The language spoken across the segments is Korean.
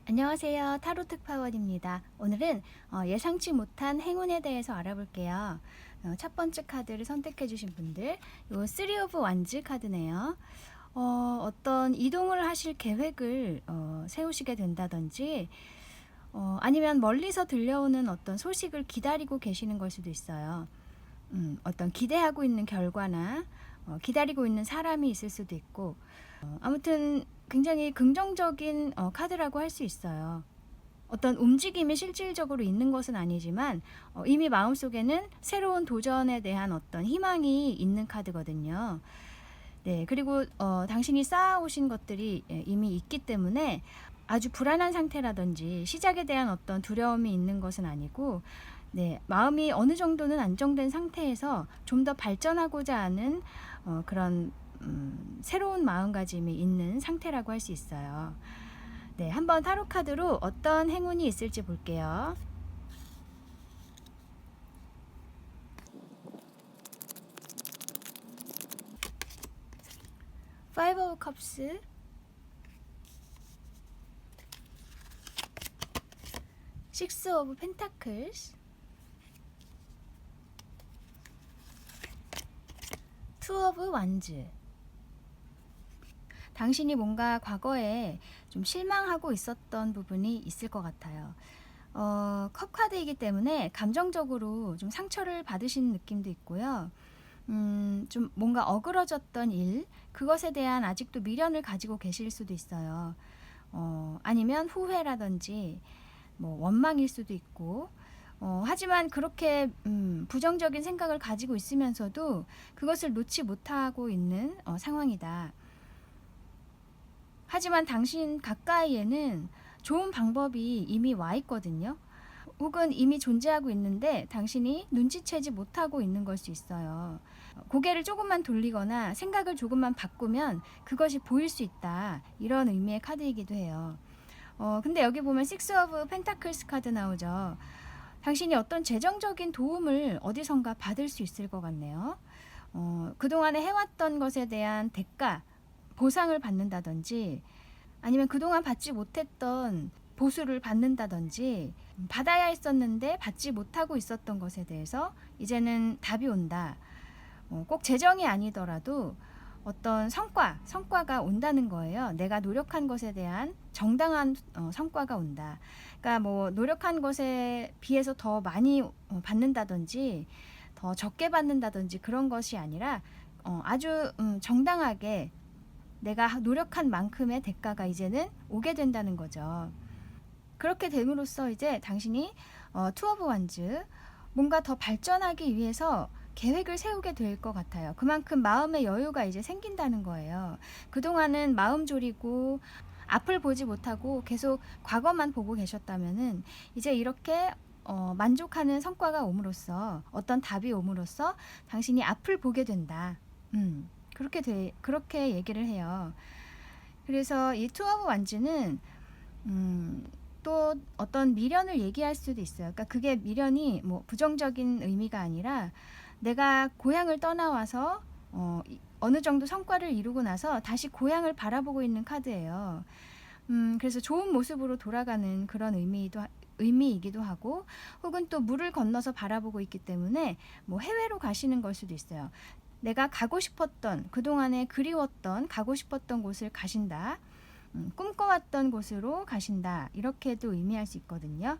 안녕하세요. 타로 특파원입니다. 오늘은 예상치 못한 행운에 대해서 알아볼게요. 첫 번째 카드를 선택해 주신 분들, 요 3 오브 완즈 카드네요. 어떤 이동을 하실 계획을 세우시게 된다든지, 아니면 멀리서 들려오는 어떤 소식을 기다리고 계시는 걸 수도 있어요. 어떤 기대하고 있는 결과나 기다리고 있는 사람이 있을 수도 있고, 아무튼 굉장히 긍정적인 카드라고 할 수 있어요. 어떤 움직임이 실질적으로 있는 것은 아니지만 이미 마음속에는 새로운 도전에 대한 어떤 희망이 있는 카드거든요. 네, 그리고 당신이 쌓아오신 것들이 이미 있기 때문에 아주 불안한 상태라든지 시작에 대한 어떤 두려움이 있는 것은 아니고, 네, 마음이 어느 정도는 안정된 상태에서 좀 더 발전하고자 하는 그런 새로운 마음가짐이 있는 상태라고 할 수 있어요. 네, 한번 타로 카드로 어떤 행운이 있을지 볼게요. Five of Cups, Six of Pentacles, Two of Wands. 당신이 뭔가 과거에 좀 실망하고 있었던 부분이 있을 것 같아요. 컵 카드이기 때문에 감정적으로 좀 상처를 받으신 느낌도 있고요. 좀 뭔가 어그러졌던 일, 그것에 대한 아직도 미련을 가지고 계실 수도 있어요. 아니면 후회라든지 뭐 원망일 수도 있고, 하지만 그렇게 부정적인 생각을 가지고 있으면서도 그것을 놓지 못하고 있는 상황이다. 하지만 당신 가까이에는 좋은 방법이 이미 와 있거든요. 혹은 이미 존재하고 있는데 당신이 눈치채지 못하고 있는 걸 수 있어요. 고개를 조금만 돌리거나 생각을 조금만 바꾸면 그것이 보일 수 있다. 이런 의미의 카드이기도 해요. 근데 여기 보면 Six of Pentacles 카드 나오죠. 당신이 어떤 재정적인 도움을 어디선가 받을 수 있을 것 같네요. 그동안에 해왔던 것에 대한 대가, 보상을 받는다든지, 아니면 그동안 받지 못했던 보수를 받는다든지, 받아야 했었는데 받지 못하고 있었던 것에 대해서 이제는 답이 온다. 꼭 재정이 아니더라도 어떤 성과가 온다는 거예요. 내가 노력한 것에 대한 정당한 성과가 온다. 그러니까 뭐 노력한 것에 비해서 더 많이 받는다든지 더 적게 받는다든지 그런 것이 아니라 아주 정당하게 내가 노력한 만큼의 대가가 이제는 오게 된다는 거죠. 그렇게 됨으로써 이제 당신이 투 오브 완즈, 뭔가 더 발전하기 위해서 계획을 세우게 될 것 같아요. 그만큼 마음의 여유가 이제 생긴다는 거예요. 그동안은 마음 졸이고 앞을 보지 못하고 계속 과거만 보고 계셨다면은 이제 이렇게 만족하는 성과가 옴으로써, 어떤 답이 옴으로써 당신이 앞을 보게 된다. 그렇게 얘기를 해요. 그래서 이 투 오브 완즈는 또 어떤 미련을 얘기할 수도 있어요. 그러니까 그게 미련이 뭐 부정적인 의미가 아니라 내가 고향을 떠나와서 어느 정도 성과를 이루고 나서 다시 고향을 바라보고 있는 카드예요. 그래서 좋은 모습으로 돌아가는 그런 의미이기도 하고, 혹은 또 물을 건너서 바라보고 있기 때문에 뭐 해외로 가시는 걸 수도 있어요. 내가 가고 싶었던, 그동안에 그리웠던, 가고 싶었던 곳을 가신다. 꿈꿔왔던 곳으로 가신다. 이렇게도 의미할 수 있거든요.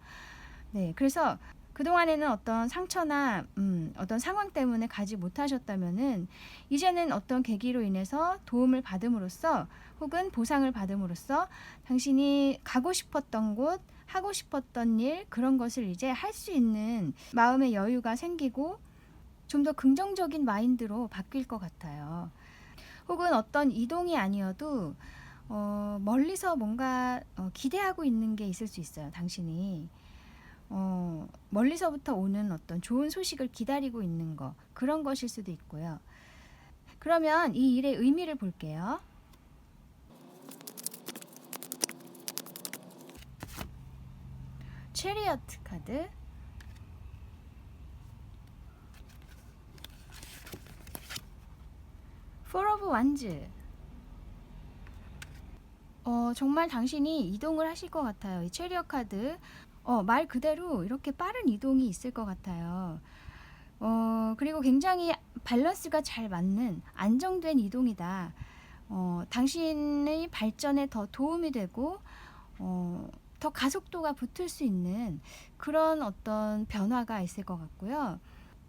네, 그래서 그동안에는 어떤 상처나 어떤 상황 때문에 가지 못하셨다면은 이제는 어떤 계기로 인해서 도움을 받음으로써 혹은 보상을 받음으로써 당신이 가고 싶었던 곳, 하고 싶었던 일, 그런 것을 이제 할 수 있는 마음의 여유가 생기고 좀 더 긍정적인 마인드로 바뀔 것 같아요. 혹은 어떤 이동이 아니어도 멀리서 뭔가 기대하고 있는 게 있을 수 있어요. 당신이 멀리서부터 오는 어떤 좋은 소식을 기다리고 있는 거, 그런 것일 수도 있고요. 그러면 이 일의 의미를 볼게요. 체리어트 카드, 포 오브 완즈, 정말 당신이 이동을 하실 것 같아요. 이 체리엇 카드. 말 그대로 이렇게 빠른 이동이 있을 것 같아요. 그리고 굉장히 밸런스가 잘 맞는 안정된 이동이다. 당신의 발전에 더 도움이 되고, 더 가속도가 붙을 수 있는 그런 어떤 변화가 있을 것 같고요.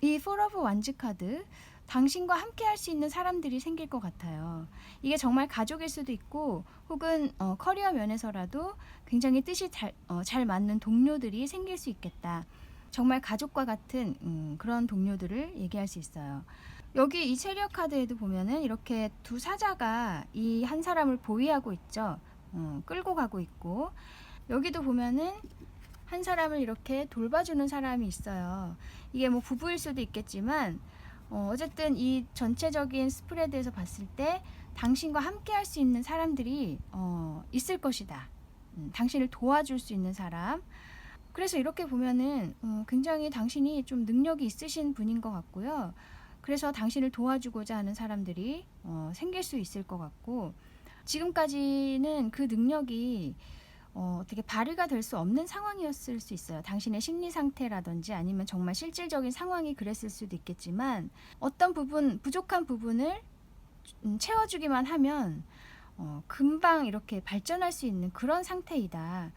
이 포 오브 완즈 카드, 당신과 함께 할 수 있는 사람들이 생길 것 같아요. 이게 정말 가족일 수도 있고, 혹은 커리어 면에서라도 굉장히 뜻이 잘 맞는 동료들이 생길 수 있겠다. 정말 가족과 같은 그런 동료들을 얘기할 수 있어요. 여기 이 체리엇 카드에도 보면은 이렇게 두 사자가 이 한 사람을 보위하고 있죠. 끌고 가고 있고, 여기도 보면은 한 사람을 이렇게 돌봐주는 사람이 있어요. 이게 뭐 부부일 수도 있겠지만, 어쨌든 이 전체적인 스프레드에서 봤을 때 당신과 함께 할 수 있는 사람들이 있을 것이다. 당신을 도와줄 수 있는 사람. 그래서 이렇게 보면은 굉장히 당신이 좀 능력이 있으신 분인 것 같고요. 그래서 당신을 도와주고자 하는 사람들이 생길 수 있을 것 같고, 지금까지는 그 능력이 어떻게 발휘가 될 수 없는 상황이었을 수 있어요. 당신의 심리 상태라든지 아니면 정말 실질적인 상황이 그랬을 수도 있겠지만, 어떤 부분, 부족한 부분을 채워주기만 하면 금방 이렇게 발전할 수 있는 그런 상태이다.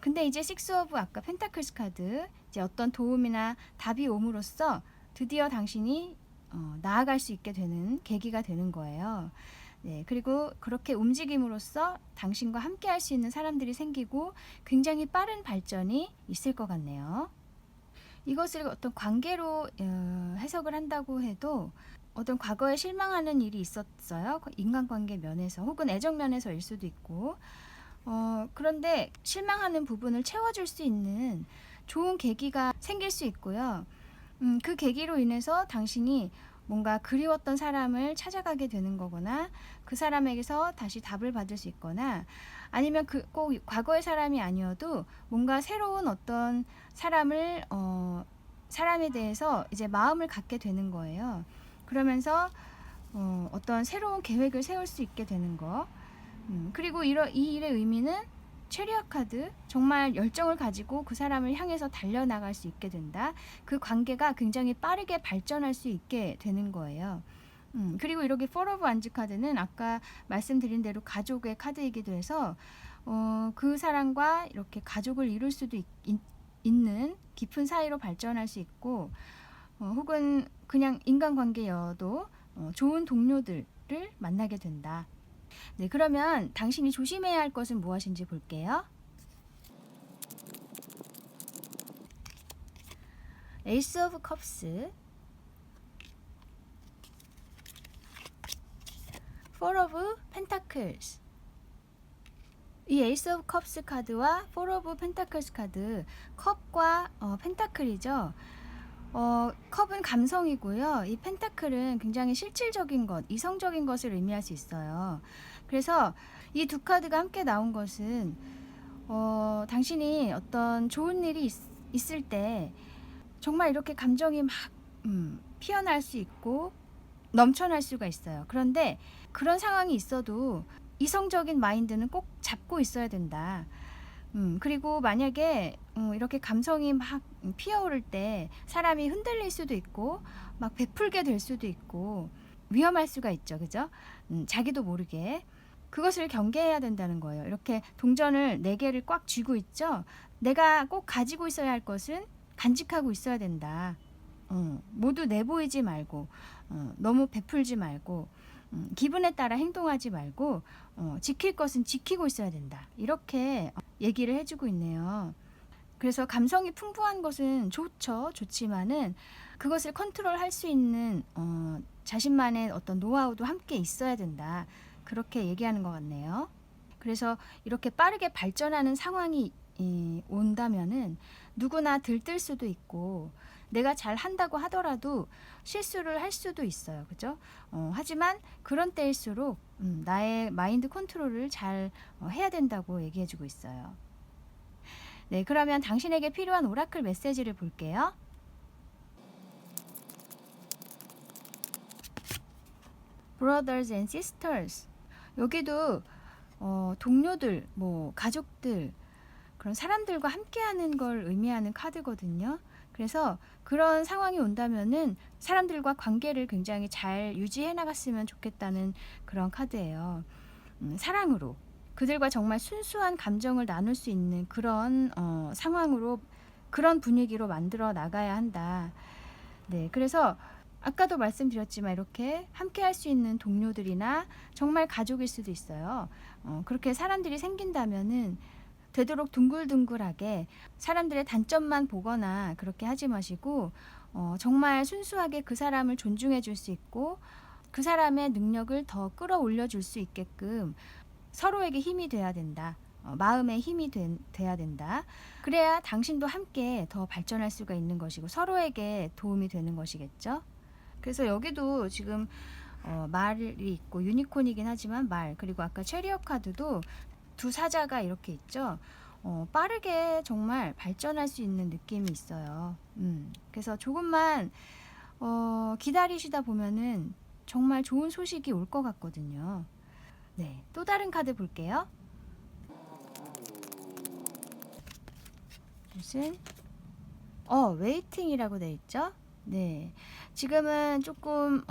근데 이제 식스 오브 아까 펜타클스 카드, 이제 어떤 도움이나 답이 옴으로써 드디어 당신이 나아갈 수 있게 되는 계기가 되는 거예요. 네, 그리고 그렇게 움직임으로써 당신과 함께 할 수 있는 사람들이 생기고 굉장히 빠른 발전이 있을 것 같네요. 이것을 어떤 관계로 해석을 한다고 해도 어떤 과거에 실망하는 일이 있었어요. 인간관계 면에서 혹은 애정 면에서일 수도 있고, 그런데 실망하는 부분을 채워줄 수 있는 좋은 계기가 생길 수 있고요. 그 계기로 인해서 당신이 뭔가 그리웠던 사람을 찾아가게 되는 거거나, 그 사람에게서 다시 답을 받을 수 있거나, 아니면 꼭 과거의 사람이 아니어도 뭔가 새로운 어떤 사람에 대해서 이제 마음을 갖게 되는 거예요. 그러면서 어떤 새로운 계획을 세울 수 있게 되는 거. 그리고 이 일의 의미는 체리엇 카드, 정말 열정을 가지고 그 사람을 향해서 달려나갈 수 있게 된다. 그 관계가 굉장히 빠르게 발전할 수 있게 되는 거예요. 그리고 이렇게 포 오브 완즈 카드는 아까 말씀드린 대로 가족의 카드이기도 해서 그 사람과 이렇게 가족을 이룰 수도 있는 깊은 사이로 발전할 수 있고, 혹은 그냥 인간관계여도 좋은 동료들을 만나게 된다. 네, 그러면 당신이 조심해야 할 것은 무엇인지 볼게요. 에이스 오브 컵스, 포 오브 펜타클스. 이 에이스 오브 컵스 카드와 포 오브 펜타클스 카드, 컵과 펜타클이죠. 컵은 감성이고요. 이 펜타클은 굉장히 실질적인 것, 이성적인 것을 의미할 수 있어요. 그래서 이 두 카드가 함께 나온 것은 당신이 어떤 좋은 일이 있을 때 정말 이렇게 감정이 막 피어날 수 있고 넘쳐날 수가 있어요. 그런데 그런 상황이 있어도 이성적인 마인드는 꼭 잡고 있어야 된다. 그리고 만약에 이렇게 감성이 막 피어오를 때 사람이 흔들릴 수도 있고 막 베풀게 될 수도 있고 위험할 수가 있죠. 그죠? 자기도 모르게. 그것을 경계해야 된다는 거예요. 이렇게 동전을 4개를 꽉 쥐고 있죠. 내가 꼭 가지고 있어야 할 것은 간직하고 있어야 된다. 모두 내보이지 말고, 너무 베풀지 말고, 기분에 따라 행동하지 말고, 지킬 것은 지키고 있어야 된다. 이렇게 얘기를 해주고 있네요. 그래서 감성이 풍부한 것은 좋지만은 그것을 컨트롤할 수 있는 자신만의 어떤 노하우도 함께 있어야 된다. 그렇게 얘기하는 것 같네요. 그래서 이렇게 빠르게 발전하는 상황이 온다면은 누구나 들뜰 수도 있고, 내가 잘 한다고 하더라도 실수를 할 수도 있어요. 그죠? 하지만 그런 때일수록 나의 마인드 컨트롤을 잘 해야 된다고 얘기해 주고 있어요. 네, 그러면 당신에게 필요한 오라클 메시지를 볼게요. Brothers and sisters. 여기도 동료들, 뭐 가족들, 그런 사람들과 함께하는 걸 의미하는 카드거든요. 그래서 그런 상황이 온다면은 사람들과 관계를 굉장히 잘 유지해 나갔으면 좋겠다는 그런 카드예요. 사랑으로 그들과 정말 순수한 감정을 나눌 수 있는 그런 상황으로, 그런 분위기로 만들어 나가야 한다. 네, 그래서 아까도 말씀드렸지만 이렇게 함께 할 수 있는 동료들이나 정말 가족일 수도 있어요. 그렇게 사람들이 생긴다면은 되도록 둥글둥글하게 사람들의 단점만 보거나 그렇게 하지 마시고, 정말 순수하게 그 사람을 존중해 줄 수 있고 그 사람의 능력을 더 끌어올려 줄 수 있게끔 서로에게 힘이 돼야 된다. 마음의 힘이 돼야 된다. 그래야 당신도 함께 더 발전할 수가 있는 것이고 서로에게 도움이 되는 것이겠죠. 그래서 여기도 지금 말이 있고 유니콘이긴 하지만 말, 그리고 아까 체리엇 카드도 두 사자가 이렇게 있죠. 빠르게 정말 발전할 수 있는 느낌이 있어요. 그래서 조금만 기다리시다 보면은 정말 좋은 소식이 올 것 같거든요. 네, 또 다른 카드 볼게요. 무슨 웨이팅이라고 돼 있죠? 네, 지금은 조금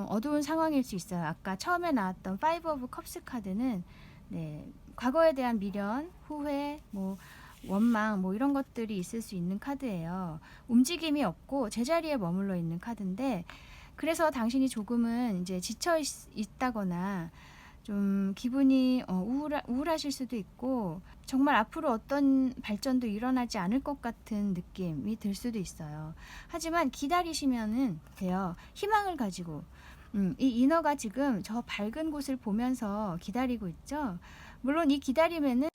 어두운 상황일 수 있어요. 아까 처음에 나왔던 파이브 오브 컵스 카드는 네, 과거에 대한 미련, 후회, 뭐 원망, 뭐 이런 것들이 있을 수 있는 카드예요. 움직임이 없고 제자리에 머물러 있는 카드인데, 그래서 당신이 조금은 이제 지쳐 있다거나 좀 기분이 우울하실 수도 있고 정말 앞으로 어떤 발전도 일어나지 않을 것 같은 느낌이 들 수도 있어요. 하지만 기다리시면은 돼요. 희망을 가지고. 이 인어가 지금 저 밝은 곳을 보면서 기다리고 있죠. 물론 이 기다림에는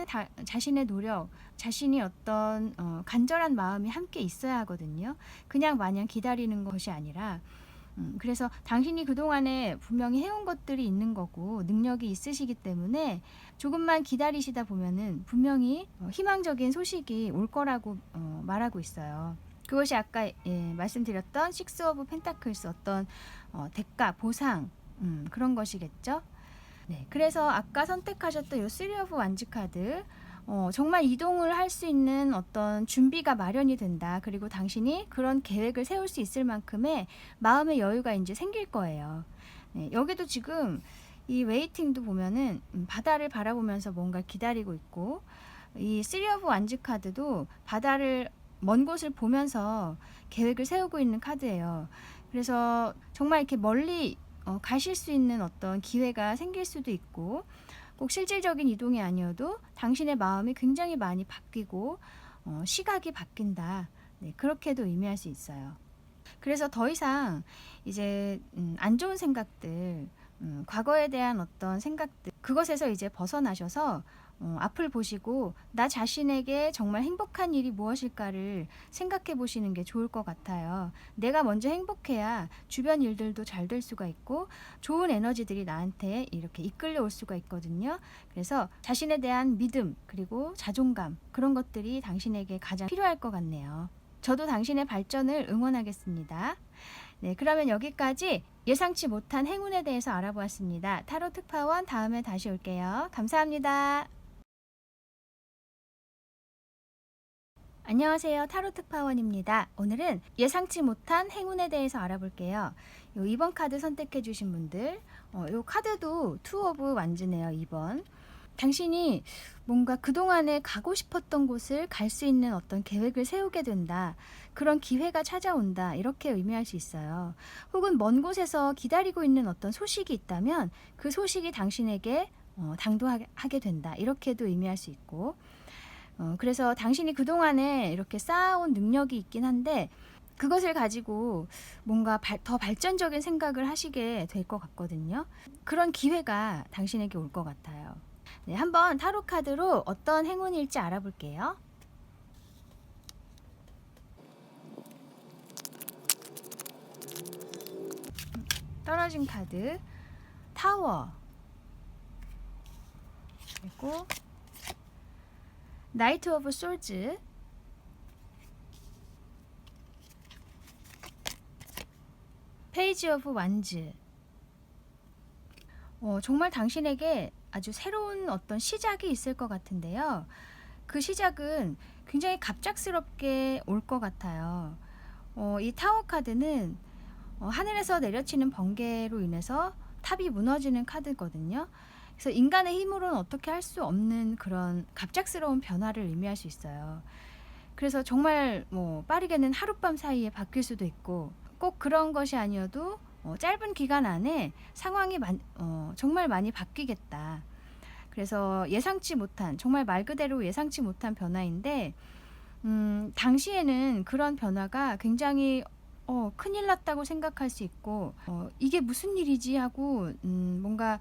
자신의 노력, 자신이 어떤 간절한 마음이 함께 있어야 하거든요. 그냥 마냥 기다리는 것이 아니라, 그래서 당신이 그동안에 분명히 해온 것들이 있는 거고 능력이 있으시기 때문에 조금만 기다리시다 보면은 분명히 희망적인 소식이 올 거라고 말하고 있어요. 그것이 아까 말씀드렸던 식스 오브 펜타클스, 어떤 대가, 보상, 그런 것이겠죠. 네, 그래서 아까 선택하셨던 요 쓰리 오브 완즈 카드, 정말 이동을 할 수 있는 어떤 준비가 마련이 된다. 그리고 당신이 그런 계획을 세울 수 있을 만큼의 마음의 여유가 이제 생길 거예요. 네, 여기도 지금 이 웨이팅도 보면은 바다를 바라보면서 뭔가 기다리고 있고, 이 쓰리 오브 완즈 카드도 바다를, 먼 곳을 보면서 계획을 세우고 있는 카드예요. 그래서 정말 이렇게 멀리 가실 수 있는 어떤 기회가 생길 수도 있고, 꼭 실질적인 이동이 아니어도 당신의 마음이 굉장히 많이 바뀌고 시각이 바뀐다. 네, 그렇게도 의미할 수 있어요. 그래서 더 이상 이제 안 좋은 생각들, 과거에 대한 어떤 생각들, 그것에서 이제 벗어나셔서 앞을 보시고 나 자신에게 정말 행복한 일이 무엇일까를 생각해 보시는 게 좋을 것 같아요. 내가 먼저 행복해야 주변 일들도 잘 될 수가 있고 좋은 에너지들이 나한테 이렇게 이끌려 올 수가 있거든요. 그래서 자신에 대한 믿음, 그리고 자존감, 그런 것들이 당신에게 가장 필요할 것 같네요. 저도 당신의 발전을 응원하겠습니다. 네, 그러면 여기까지 예상치 못한 행운에 대해서 알아보았습니다. 타로 특파원 다음에 다시 올게요. 감사합니다. 안녕하세요. 타로 특파원입니다. 오늘은 예상치 못한 행운에 대해서 알아볼게요. 요 2번 카드 선택해 주신 분들, 요 카드도 투 오브 완즈네요. 2번. 당신이 뭔가 그동안에 가고 싶었던 곳을 갈 수 있는 어떤 계획을 세우게 된다. 그런 기회가 찾아온다. 이렇게 의미할 수 있어요. 혹은 먼 곳에서 기다리고 있는 어떤 소식이 있다면 그 소식이 당신에게 당도하게 된다. 이렇게도 의미할 수 있고, 그래서 당신이 그동안에 이렇게 쌓아온 능력이 있긴 한데 그것을 가지고 뭔가 더 발전적인 생각을 하시게 될 것 같거든요. 그런 기회가 당신에게 올 것 같아요. 네, 한번 타로 카드로 어떤 행운일지 알아볼게요. 떨어진 카드 타워, 그리고 나이트 오브 솔즈, 페이지 오브 완즈. 정말 당신에게 아주 새로운 어떤 시작이 있을 것 같은데요. 그 시작은 굉장히 갑작스럽게 올 것 같아요. 이 타워 카드는 하늘에서 내려치는 번개로 인해서 탑이 무너지는 카드거든요. 그래서 인간의 힘으로는 어떻게 할 수 없는 그런 갑작스러운 변화를 의미할 수 있어요. 그래서 정말 빠르게는 하룻밤 사이에 바뀔 수도 있고, 꼭 그런 것이 아니어도 짧은 기간 안에 상황이 정말 많이 바뀌겠다. 그래서 예상치 못한, 정말 말 그대로 예상치 못한 변화인데, 당시에는 그런 변화가 굉장히 큰일 났다고 생각할 수 있고, 이게 무슨 일이지 하고 뭔가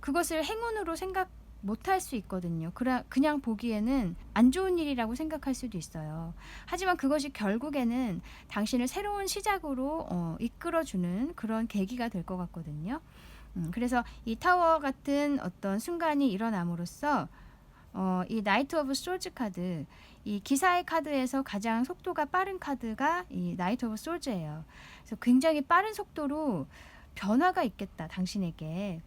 그것을 행운으로 생각 못할 수 있거든요. 그냥 보기에는 안 좋은 일이라고 생각할 수도 있어요. 하지만 그것이 결국에는 당신을 새로운 시작으로 이끌어주는 그런 계기가 될 것 같거든요. 그래서 이 타워 같은 어떤 순간이 일어남으로써 이 나이트 오브 솔즈 카드, 이 기사의 카드에서 가장 속도가 빠른 카드가 이 나이트 오브 솔즈예요. 그래서 굉장히 빠른 속도로 변화가 있겠다, 당신에게.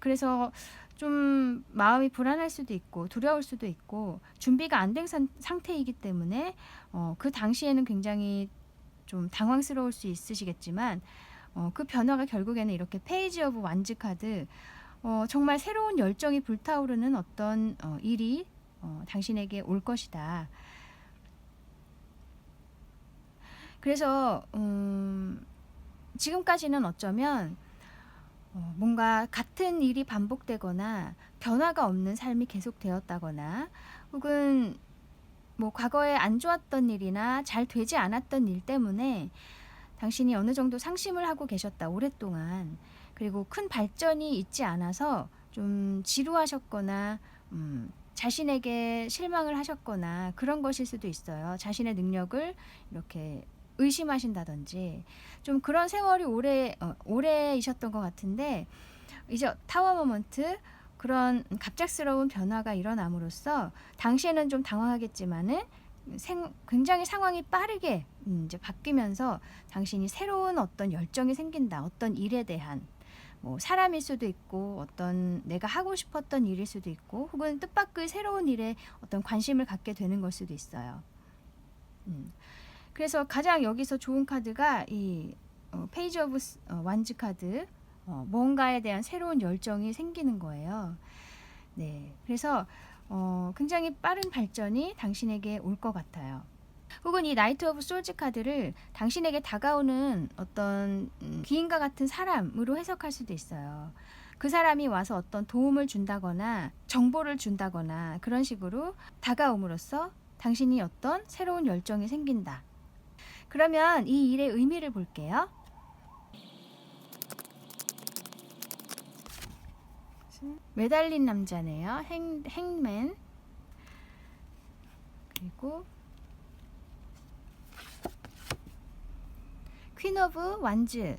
그래서 좀 마음이 불안할 수도 있고 두려울 수도 있고 준비가 안 된 상태이기 때문에 그 당시에는 굉장히 좀 당황스러울 수 있으시겠지만 그 변화가 결국에는 이렇게 페이지 오브 완즈 카드, 정말 새로운 열정이 불타오르는 어떤 일이 당신에게 올 것이다. 그래서 지금까지는 어쩌면 뭔가 같은 일이 반복되거나 변화가 없는 삶이 계속되었다거나, 혹은 과거에 안 좋았던 일이나 잘 되지 않았던 일 때문에 당신이 어느 정도 상심을 하고 계셨다, 오랫동안. 그리고 큰 발전이 있지 않아서 좀 지루하셨거나 자신에게 실망을 하셨거나 그런 것일 수도 있어요. 자신의 능력을 이렇게 의심하신다든지 좀 그런 세월이 오래이셨던 것 같은데, 이제 타워 모먼트, 그런 갑작스러운 변화가 일어남으로써 당시에는 좀 당황하겠지만은 굉장히 상황이 빠르게 이제 바뀌면서 당신이 새로운 어떤 열정이 생긴다. 어떤 일에 대한, 사람일 수도 있고 어떤 내가 하고 싶었던 일일 수도 있고, 혹은 뜻밖의 새로운 일에 어떤 관심을 갖게 되는 걸 수도 있어요. 그래서 가장 여기서 좋은 카드가 이 페이지 오브 완즈 카드, 뭔가에 대한 새로운 열정이 생기는 거예요. 네, 그래서 굉장히 빠른 발전이 당신에게 올 것 같아요. 혹은 이 나이트 오브 솔즈 카드를 당신에게 다가오는 어떤 귀인과 같은 사람으로 해석할 수도 있어요. 그 사람이 와서 어떤 도움을 준다거나 정보를 준다거나 그런 식으로 다가옴으로써 당신이 어떤 새로운 열정이 생긴다. 그러면 이 일의 의미를 볼게요. 매달린 남자네요. 행맨. 그리고 퀸 오브 완즈.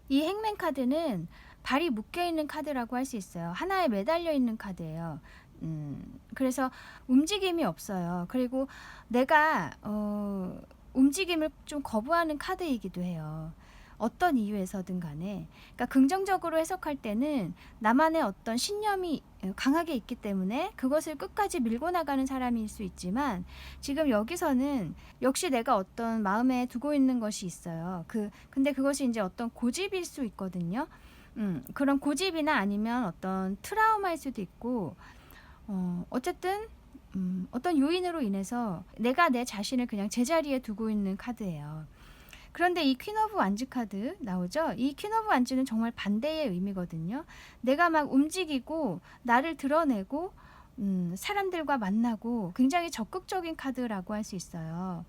이 행맨 카드는 발이 묶여있는 카드라고 할 수 있어요. 하나에 매달려 있는 카드예요. 그래서 움직임이 없어요. 그리고 내가 움직임을 좀 거부하는 카드이기도 해요. 어떤 이유에서든 간에. 그러니까 긍정적으로 해석할 때는 나만의 어떤 신념이 강하게 있기 때문에 그것을 끝까지 밀고 나가는 사람일 수 있지만, 지금 여기서는 역시 내가 어떤 마음에 두고 있는 것이 있어요. 근데 그것이 이제 어떤 고집일 수 있거든요. 그런 고집이나 아니면 어떤 트라우마일 수도 있고, 어쨌든 어떤 요인으로 인해서 내가 내 자신을 그냥 제자리에 두고 있는 카드예요. 그런데 이 퀸 오브 완즈 카드 나오죠? 이 퀸 오브 완즈는 정말 반대의 의미거든요. 내가 막 움직이고 나를 드러내고 사람들과 만나고 굉장히 적극적인 카드라고 할 수 있어요.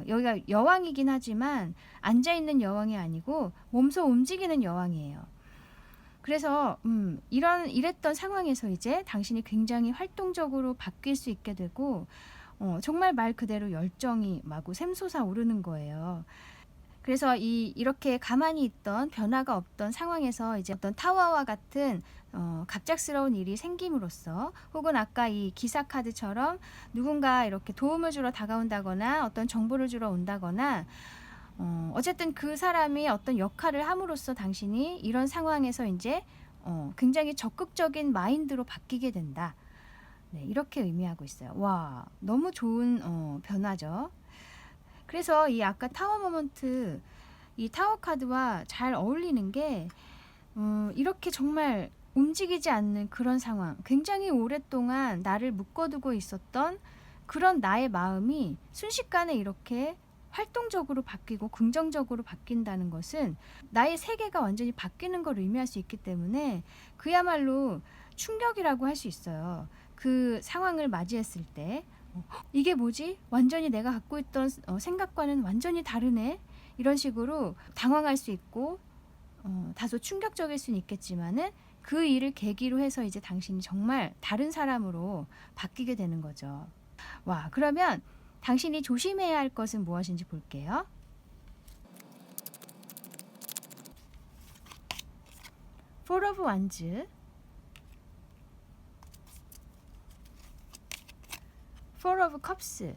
여기가 여왕이긴 하지만 앉아있는 여왕이 아니고 몸소 움직이는 여왕이에요. 그래서 이랬던 상황에서 이제 당신이 굉장히 활동적으로 바뀔 수 있게 되고, 정말 말 그대로 열정이 마구 샘솟아 오르는 거예요. 그래서 이렇게 가만히 있던 변화가 없던 상황에서 이제 어떤 타워와 같은 갑작스러운 일이 생김으로써, 혹은 아까 이 기사 카드처럼 누군가 이렇게 도움을 주러 다가온다거나 어떤 정보를 주러 온다거나, 어쨌든 그 사람이 어떤 역할을 함으로써 당신이 이런 상황에서 이제 굉장히 적극적인 마인드로 바뀌게 된다. 네, 이렇게 의미하고 있어요. 와, 너무 좋은 변화죠. 그래서 이 아까 타워 모먼트, 이 타워 카드와 잘 어울리는 게 이렇게 정말 움직이지 않는 그런 상황, 굉장히 오랫동안 나를 묶어두고 있었던 그런 나의 마음이 순식간에 이렇게 활동적으로 바뀌고 긍정적으로 바뀐다는 것은 나의 세계가 완전히 바뀌는 걸 의미할 수 있기 때문에 그야말로 충격이라고 할 수 있어요. 그 상황을 맞이했을 때 이게 뭐지? 완전히 내가 갖고 있던 생각과는 완전히 다르네? 이런 식으로 당황할 수 있고 다소 충격적일 수는 있겠지만은 그 일을 계기로 해서 이제 당신이 정말 다른 사람으로 바뀌게 되는 거죠. 와, 그러면 당신이 조심해야 할 것은 무엇인지 볼게요. Four of Wands, Four of Cups.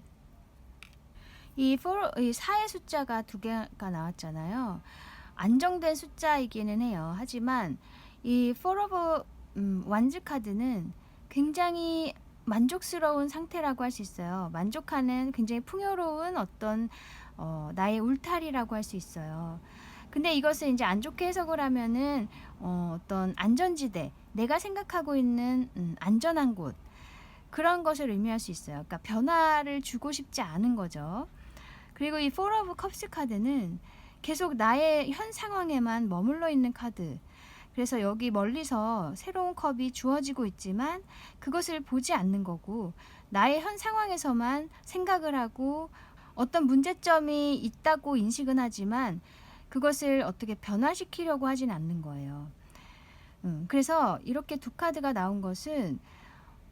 이 4의 숫자가 두 개가 나왔잖아요. 안정된 숫자이기는 해요. 하지만 이 Four of Wands 카드는 굉장히 만족스러운 상태라고 할 수 있어요. 만족하는 굉장히 풍요로운 어떤 나의 울타리라고 할 수 있어요. 근데 이것을 이제 안 좋게 해석을 하면은 어떤 안전지대, 내가 생각하고 있는 안전한 곳, 그런 것을 의미할 수 있어요. 그러니까 변화를 주고 싶지 않은 거죠. 그리고 이 Four of Cups 카드는 계속 나의 현 상황에만 머물러 있는 카드. 그래서 여기 멀리서 새로운 컵이 주어지고 있지만 그것을 보지 않는 거고, 나의 현 상황에서만 생각을 하고 어떤 문제점이 있다고 인식은 하지만 그것을 어떻게 변화시키려고 하진 않는 거예요. 그래서 이렇게 두 카드가 나온 것은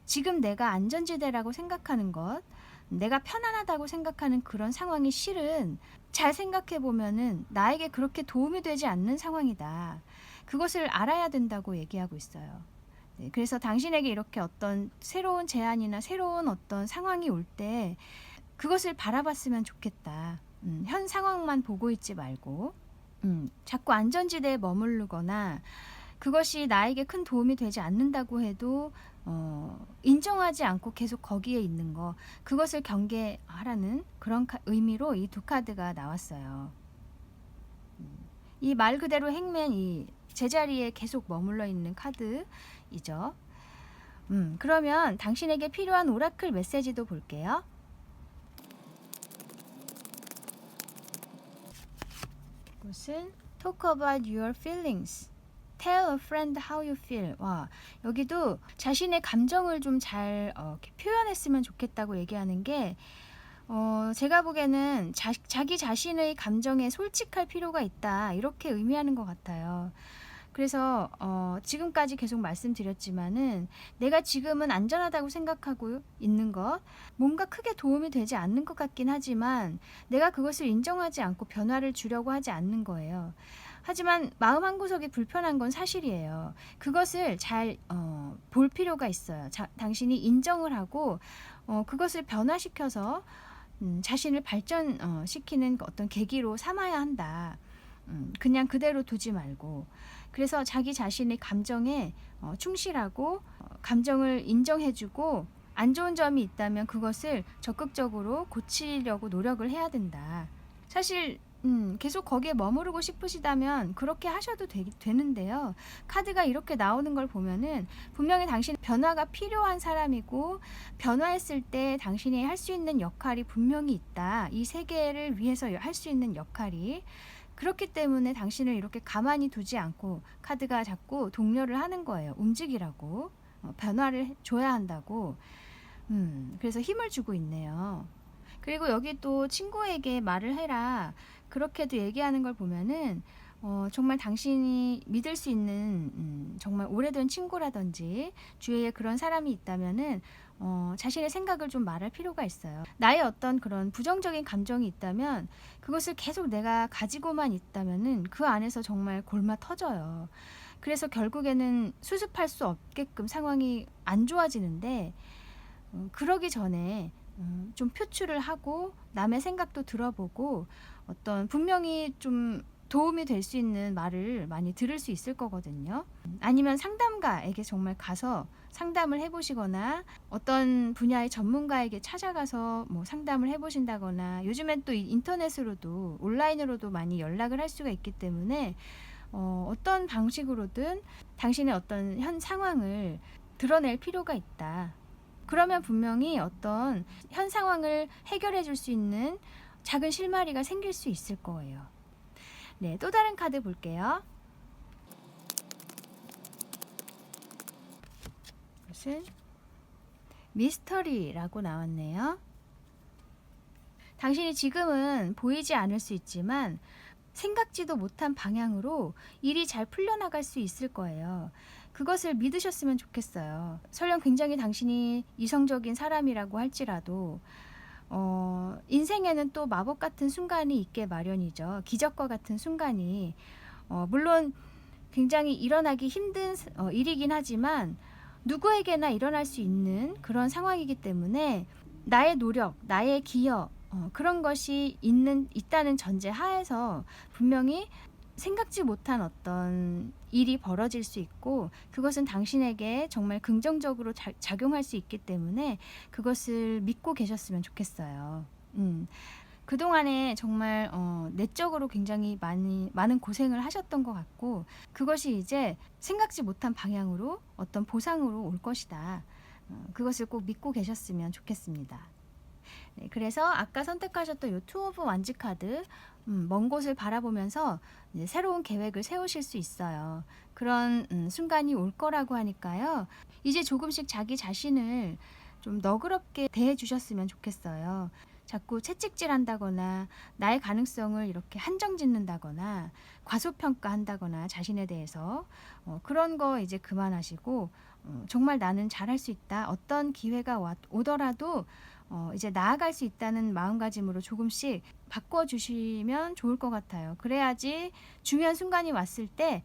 지금 내가 안전지대라고 생각하는 것, 내가 편안하다고 생각하는 그런 상황이 실은 잘 생각해 보면은 나에게 그렇게 도움이 되지 않는 상황이다. 그것을 알아야 된다고 얘기하고 있어요. 네, 그래서 당신에게 이렇게 어떤 새로운 제안이나 새로운 어떤 상황이 올 때 그것을 바라봤으면 좋겠다. 현 상황만 보고 있지 말고 자꾸 안전지대에 머무르거나 그것이 나에게 큰 도움이 되지 않는다고 해도 인정하지 않고 계속 거기에 있는 거, 그것을 경계하라는 그런 의미로 이 두 카드가 나왔어요. 이 말 그대로 행맨이 제자리에 계속 머물러 있는 카드이죠. 그러면 당신에게 필요한 오라클 메시지도 볼게요. 이것은 Talk about your feelings. Tell a friend how you feel. 와, 여기도 자신의 감정을 좀 잘 표현했으면 좋겠다고 얘기하는 게 제가 보기에는 자기 자신의 감정에 솔직할 필요가 있다, 이렇게 의미하는 것 같아요. 그래서 지금까지 계속 말씀드렸지만은 내가 지금은 안전하다고 생각하고 있는 것, 뭔가 크게 도움이 되지 않는 것 같긴 하지만 내가 그것을 인정하지 않고 변화를 주려고 하지 않는 거예요. 하지만 마음 한구석이 불편한 건 사실이에요. 그것을 잘 볼 필요가 있어요. 당신이 인정을 하고 그것을 변화시켜서 자신을 발전시키는 어떤 계기로 삼아야 한다. 그냥 그대로 두지 말고. 그래서 자기 자신의 감정에 충실하고 감정을 인정해주고 안 좋은 점이 있다면 그것을 적극적으로 고치려고 노력을 해야 된다. 사실 계속 거기에 머무르고 싶으시다면 그렇게 하셔도 되는데요. 카드가 이렇게 나오는 걸 보면은 분명히 당신 변화가 필요한 사람이고, 변화했을 때 당신이 할 수 있는 역할이 분명히 있다. 이 세계를 위해서 할 수 있는 역할이. 그렇기 때문에 당신을 이렇게 가만히 두지 않고 카드가 자꾸 독려를 하는 거예요. 움직이라고. 변화를 줘야 한다고. 그래서 힘을 주고 있네요. 그리고 여기 또 친구에게 말을 해라, 그렇게도 얘기하는 걸 보면은 정말 당신이 믿을 수 있는 정말 오래된 친구라든지 주위에 그런 사람이 있다면은 자신의 생각을 좀 말할 필요가 있어요. 나의 어떤 그런 부정적인 감정이 있다면 그것을 계속 내가 가지고만 있다면은 그 안에서 정말 골마 터져요. 그래서 결국에는 수습할 수 없게끔 상황이 안 좋아지는데, 그러기 전에 좀 표출을 하고 남의 생각도 들어보고 어떤 분명히 좀 도움이 될 수 있는 말을 많이 들을 수 있을 거거든요. 아니면 상담가에게 정말 가서 상담을 해보시거나 어떤 분야의 전문가에게 찾아가서 뭐 상담을 해보신다거나, 요즘엔 또 인터넷으로도 온라인으로도 많이 연락을 할 수가 있기 때문에 어떤 방식으로든 당신의 어떤 현 상황을 드러낼 필요가 있다. 그러면 분명히 어떤 현 상황을 해결해 줄 수 있는 작은 실마리가 생길 수 있을 거예요. 네, 또 다른 카드 볼게요. 이것은 미스터리라고 나왔네요. 당신이 지금은 보이지 않을 수 있지만 생각지도 못한 방향으로 일이 잘 풀려나갈 수 있을 거예요. 그것을 믿으셨으면 좋겠어요. 설령 굉장히 당신이 이성적인 사람이라고 할지라도 인생에는 또 마법 같은 순간이 있게 마련이죠. 기적과 같은 순간이 물론 굉장히 일어나기 힘든 일이긴 하지만 누구에게나 일어날 수 있는 그런 상황이기 때문에 나의 노력, 나의 기여, 그런 것이 있다는 전제 하에서 분명히 생각지 못한 어떤 일이 벌어질 수 있고, 그것은 당신에게 정말 긍정적으로 작용할 수 있기 때문에 그것을 믿고 계셨으면 좋겠어요. 그동안에 정말 내적으로 굉장히 많은 고생을 하셨던 것 같고, 그것이 이제 생각지 못한 방향으로 어떤 보상으로 올 것이다. 그것을 꼭 믿고 계셨으면 좋겠습니다. 네, 그래서 아까 선택하셨던 이 투 오브 완즈 카드, 먼 곳을 바라보면서 이제 새로운 계획을 세우실 수 있어요. 그런 순간이 올 거라고 하니까요. 이제 조금씩 자기 자신을 좀 너그럽게 대해 주셨으면 좋겠어요. 자꾸 채찍질 한다거나 나의 가능성을 이렇게 한정 짓는다거나 과소평가한다거나 자신에 대해서 그런 거 이제 그만하시고, 정말 나는 잘할 수 있다. 어떤 기회가 오더라도 이제 나아갈 수 있다는 마음가짐으로 조금씩 바꿔주시면 좋을 것 같아요. 그래야지 중요한 순간이 왔을 때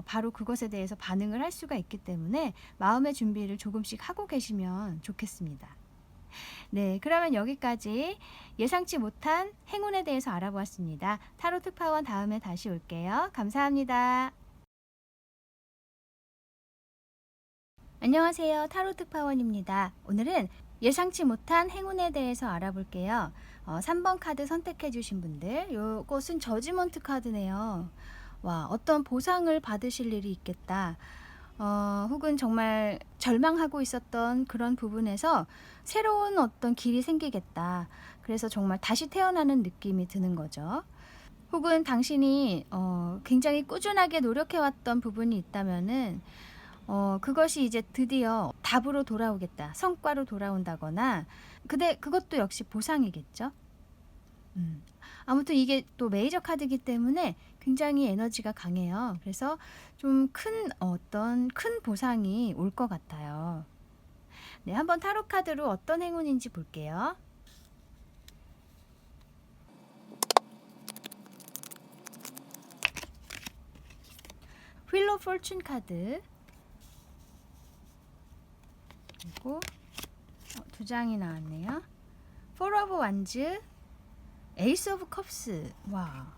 바로 그것에 대해서 반응을 할 수가 있기 때문에 마음의 준비를 조금씩 하고 계시면 좋겠습니다. 네, 그러면 여기까지 예상치 못한 행운에 대해서 알아보았습니다. 타로 특파원 다음에 다시 올게요. 감사합니다. 안녕하세요. 타로 특파원입니다. 오늘은 예상치 못한 행운에 대해서 알아볼게요. 3번 카드 선택해 주신 분들, 이것은 저지먼트 카드네요. 와, 어떤 보상을 받으실 일이 있겠다. 혹은 정말 절망하고 있었던 그런 부분에서 새로운 어떤 길이 생기겠다. 그래서 정말 다시 태어나는 느낌이 드는 거죠. 혹은 당신이 굉장히 꾸준하게 노력해왔던 부분이 있다면은 그것이 이제 드디어 답으로 돌아오겠다, 성과로 돌아온다거나, 근데 그것도 역시 보상이겠죠. 아무튼 이게 또 메이저 카드이기 때문에 굉장히 에너지가 강해요. 그래서 좀 어떤 큰 보상이 올 것 같아요. 네, 한번 타로 카드로 어떤 행운인지 볼게요. 휠 오브 포춘 카드, 그리고 두 장이 나왔네요. 포 오브 완즈, 에이스 오브 컵스. 와,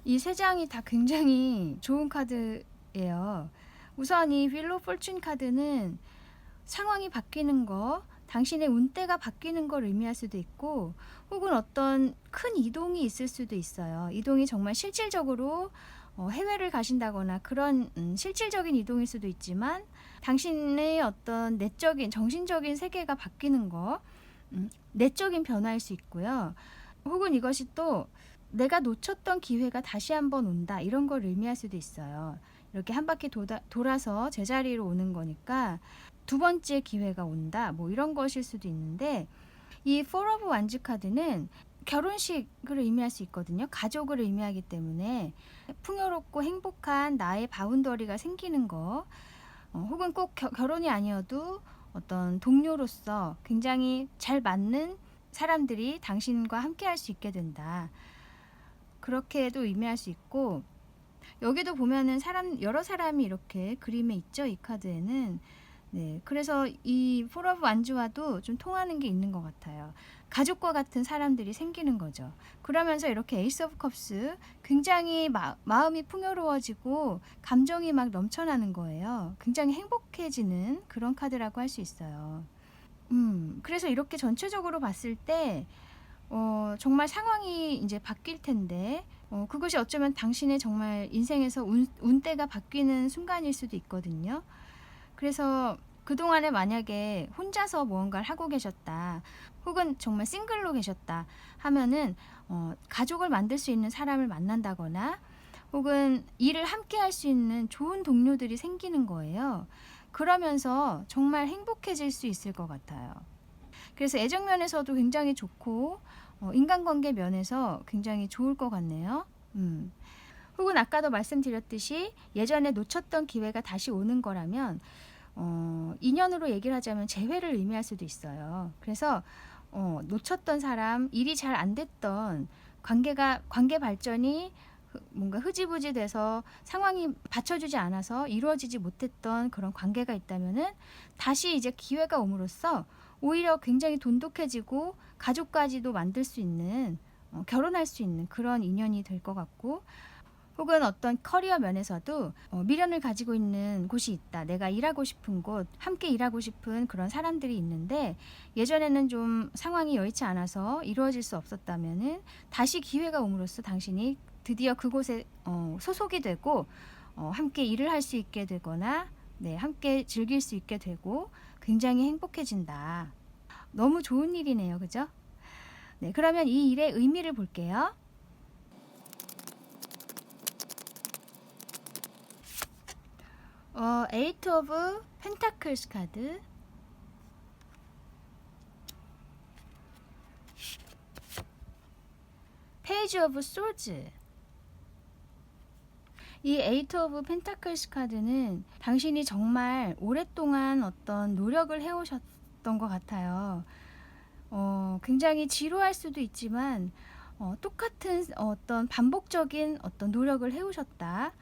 이 세 장이 다 굉장히 좋은 카드예요. 우선 이 휠 오브 포춘 카드는 상황이 바뀌는 거, 당신의 운대가 바뀌는 걸 의미할 수도 있고, 혹은 어떤 큰 이동이 있을 수도 있어요. 이동이 정말 실질적으로 해외를 가신다거나 그런 실질적인 이동일 수도 있지만, 당신의 어떤 내적인 정신적인 세계가 바뀌는 거, 내적인 변화일 수 있고요. 혹은 이것이 또 내가 놓쳤던 기회가 다시 한번 온다, 이런 걸 의미할 수도 있어요. 이렇게 한 바퀴 돌아서 제자리로 오는 거니까 두 번째 기회가 온다, 뭐 이런 것일 수도 있는데, 이 포 오브 완즈 카드는 결혼식을 의미할 수 있거든요. 가족을 의미하기 때문에 풍요롭고 행복한 나의 바운더리가 생기는 거, 혹은 꼭 결혼이 아니어도 어떤 동료로서 굉장히 잘 맞는 사람들이 당신과 함께 할 수 있게 된다, 그렇게도 의미할 수 있고, 여기도 보면은 여러 사람이 이렇게 그림에 있죠. 이 카드에는 네, 그래서 이 폴 오브 완즈와도 좀 통하는 게 있는 것 같아요. 가족과 같은 사람들이 생기는 거죠. 그러면서 이렇게 에이스 오브 컵스 굉장히 마음이 풍요로워지고 감정이 막 넘쳐나는 거예요. 굉장히 행복해지는 그런 카드라고 할 수 있어요. 그래서 이렇게 전체적으로 봤을 때 정말 상황이 이제 바뀔 텐데 그것이 어쩌면 당신의 정말 인생에서 운대가 바뀌는 순간일 수도 있거든요. 그래서 그동안에 만약에 혼자서 무언가를 하고 계셨다, 혹은 정말 싱글로 계셨다 하면은 가족을 만들 수 있는 사람을 만난다거나 혹은 일을 함께 할 수 있는 좋은 동료들이 생기는 거예요. 그러면서 정말 행복해질 수 있을 것 같아요. 그래서 애정 면에서도 굉장히 좋고 인간관계 면에서 굉장히 좋을 것 같네요. 혹은 아까도 말씀드렸듯이 예전에 놓쳤던 기회가 다시 오는 거라면 인연으로 얘기를 하자면 재회를 의미할 수도 있어요. 그래서 놓쳤던 사람, 일이 잘 안 됐던 관계 발전이 뭔가 흐지부지 돼서 상황이 받쳐주지 않아서 이루어지지 못했던 그런 관계가 있다면은 다시 이제 기회가 옴으로써 오히려 굉장히 돈독해지고 가족까지도 만들 수 있는 결혼할 수 있는 그런 인연이 될 것 같고, 혹은 어떤 커리어 면에서도 미련을 가지고 있는 곳이 있다. 내가 일하고 싶은 곳, 함께 일하고 싶은 그런 사람들이 있는데 예전에는 좀 상황이 여의치 않아서 이루어질 수 없었다면은 다시 기회가 옴으로써 당신이 드디어 그곳에 소속이 되고 함께 일을 할 수 있게 되거나 네, 함께 즐길 수 있게 되고 굉장히 행복해진다. 너무 좋은 일이네요. 그죠? 네, 그러면 이 일의 의미를 볼게요. 에이트 오브 펜타클스 카드, 페이지 오브 소즈. 이 에이트 오브 펜타클스 카드는 당신이 정말 오랫동안 어떤 노력을 해오셨던 것 같아요. 굉장히 지루할 수도 있지만 똑같은 어떤 반복적인 어떤 노력을 해오셨다.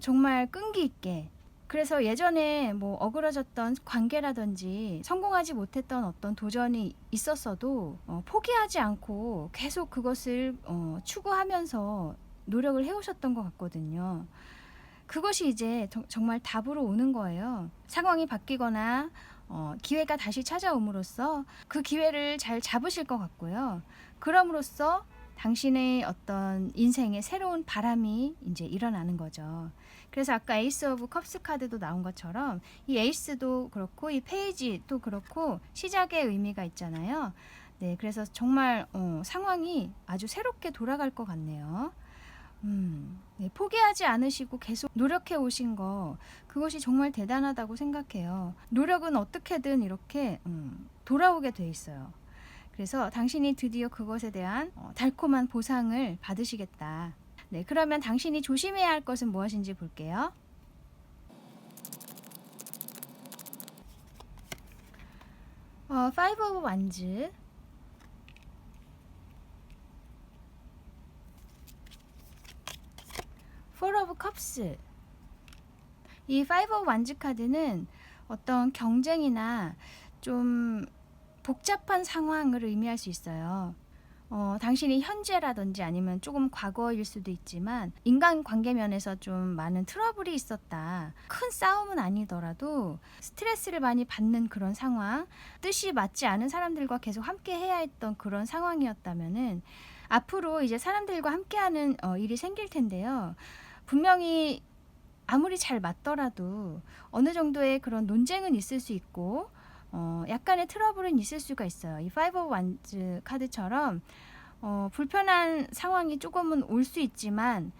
정말 끈기 있게. 그래서 예전에 뭐 어그러졌던 관계라든지 성공하지 못했던 어떤 도전이 있었어도 포기하지 않고 계속 그것을 추구하면서 노력을 해오셨던 것 같거든요. 그것이 이제 정말 답으로 오는 거예요. 상황이 바뀌거나 기회가 다시 찾아옴으로써 그 기회를 잘 잡으실 것 같고요. 그럼으로써 당신의 어떤 인생에 새로운 바람이 이제 일어나는 거죠. 그래서 아까 에이스 오브 컵스 카드도 나온 것처럼 이 에이스도 그렇고 이 페이지도 그렇고 시작의 의미가 있잖아요. 네, 그래서 정말 상황이 아주 새롭게 돌아갈 것 같네요. 네, 포기하지 않으시고 계속 노력해 오신 거, 그것이 정말 대단하다고 생각해요. 노력은 어떻게든 이렇게 돌아오게 돼 있어요. 그래서 당신이 드디어 그것에 대한 달콤한 보상을 받으시겠다. 네, 그러면 당신이 조심해야 할 것은 무엇인지 볼게요. 파이브 오브 완즈, 폴 오브 컵스. 이 파이브 오브 완즈 카드는 어떤 경쟁이나 좀 복잡한 상황을 의미할 수 있어요. 당신이 현재라든지 아니면 조금 과거일 수도 있지만 인간관계 면에서 좀 많은 트러블이 있었다. 큰 싸움은 아니더라도 스트레스를 많이 받는 그런 상황, 뜻이 맞지 않은 사람들과 계속 함께 해야 했던 그런 상황이었다면은 앞으로 이제 사람들과 함께하는 일이 생길 텐데요. 분명히 아무리 잘 맞더라도 어느 정도의 그런 논쟁은 있을 수 있고 약간의 트러블은 있을 수가 있어요. 이 파이브 오브 완즈 카드처럼 불편한 상황이 조금은 올 수 있지만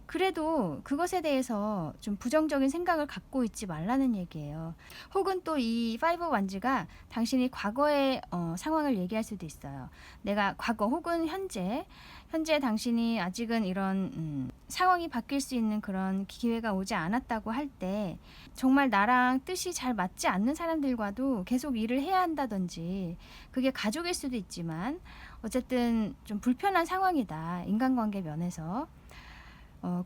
그래도 그것에 대해서 좀 부정적인 생각을 갖고 있지 말라는 얘기예요. 혹은 또 이 파이브 완즈가 당신이 과거의 상황을 얘기할 수도 있어요. 내가 과거 혹은 현재 당신이 아직은 이런 상황이 바뀔 수 있는 그런 기회가 오지 않았다고 할 때 정말 나랑 뜻이 잘 맞지 않는 사람들과도 계속 일을 해야 한다든지, 그게 가족일 수도 있지만 어쨌든 좀 불편한 상황이다. 인간관계 면에서.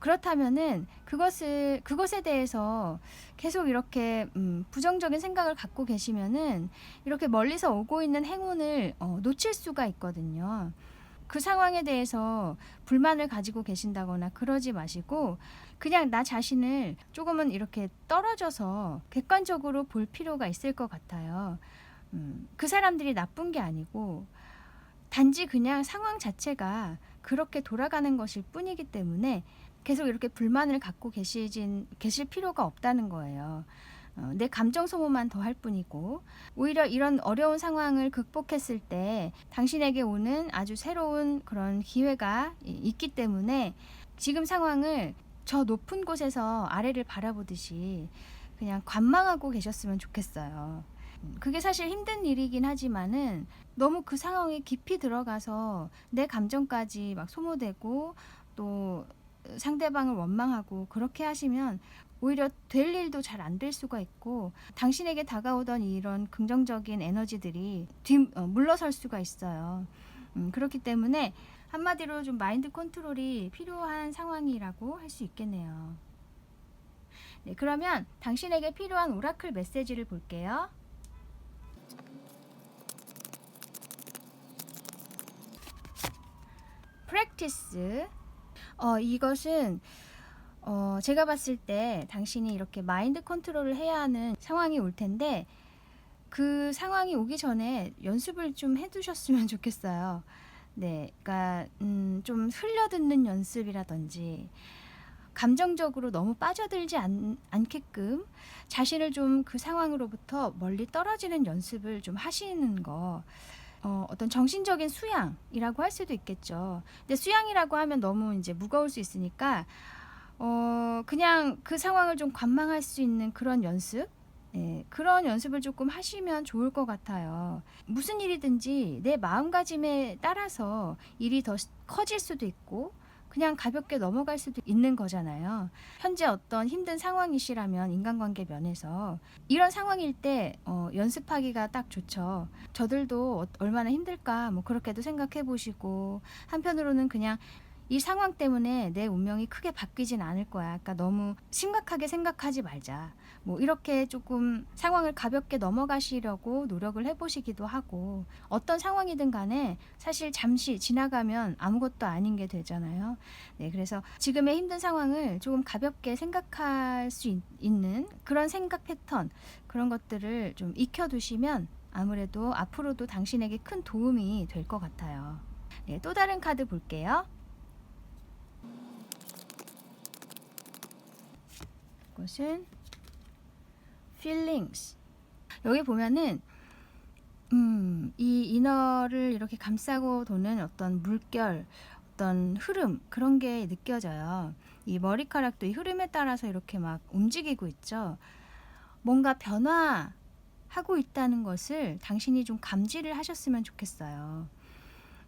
그렇다면은 그것에 대해서 계속 이렇게 부정적인 생각을 갖고 계시면은 이렇게 멀리서 오고 있는 행운을 놓칠 수가 있거든요. 그 상황에 대해서 불만을 가지고 계신다거나 그러지 마시고 그냥 나 자신을 조금은 이렇게 떨어져서 객관적으로 볼 필요가 있을 것 같아요. 그 사람들이 나쁜 게 아니고 단지 그냥 상황 자체가 그렇게 돌아가는 것일 뿐이기 때문에 계속 이렇게 불만을 갖고 계실 필요가 없다는 거예요. 내 감정 소모만 더 할 뿐이고 오히려 이런 어려운 상황을 극복했을 때 당신에게 오는 아주 새로운 그런 기회가 있기 때문에 지금 상황을 저 높은 곳에서 아래를 바라보듯이 그냥 관망하고 계셨으면 좋겠어요. 그게 사실 힘든 일이긴 하지만은 너무 그 상황에 깊이 들어가서 내 감정까지 막 소모되고 또 상대방을 원망하고 그렇게 하시면 오히려 될 일도 잘 안 될 수가 있고 당신에게 다가오던 이런 긍정적인 에너지들이 물러설 수가 있어요. 그렇기 때문에 한마디로 좀 마인드 컨트롤이 필요한 상황이라고 할 수 있겠네요. 네, 그러면 당신에게 필요한 오라클 메시지를 볼게요. 프랙티스. 이것은 제가 봤을 때 당신이 이렇게 마인드 컨트롤을 해야 하는 상황이 올 텐데 그 상황이 오기 전에 연습을 좀 해두셨으면 좋겠어요. 네, 그러니까 좀 흘려듣는 연습이라든지 감정적으로 너무 빠져들지 않게끔 자신을 좀 그 상황으로부터 멀리 떨어지는 연습을 좀 하시는 거. 어떤 정신적인 수양이라고 할 수도 있겠죠. 근데 수양이라고 하면 너무 이제 무거울 수 있으니까 그냥 그 상황을 좀 관망할 수 있는 그런 연습, 그런 연습을 조금 하시면 좋을 것 같아요. 무슨 일이든지 내 마음가짐에 따라서 일이 더 커질 수도 있고 그냥 가볍게 넘어갈 수도 있는 거잖아요. 현재 어떤 힘든 상황이시라면 인간관계 면에서 이런 상황일 때 연습하기가 딱 좋죠. 저들도 얼마나 힘들까 뭐 그렇게도 생각해 보시고 한편으로는 그냥 이 상황 때문에 내 운명이 크게 바뀌진 않을 거야. 그러니까 너무 심각하게 생각하지 말자. 뭐 이렇게 조금 상황을 가볍게 넘어가시려고 노력을 해보시기도 하고 어떤 상황이든 간에 사실 잠시 지나가면 아무것도 아닌 게 되잖아요. 네, 그래서 지금의 힘든 상황을 조금 가볍게 생각할 수 있는 그런 생각 패턴 그런 것들을 좀 익혀두시면 아무래도 앞으로도 당신에게 큰 도움이 될 것 같아요. 네, 또 다른 카드 볼게요. 이것은 feelings. 여기 보면은 이 이너를 이렇게 감싸고 도는 어떤 물결, 어떤 흐름 그런 게 느껴져요. 이 머리카락도 이 흐름에 따라서 이렇게 막 움직이고 있죠. 뭔가 변화하고 있다는 것을 당신이 좀 감지를 하셨으면 좋겠어요.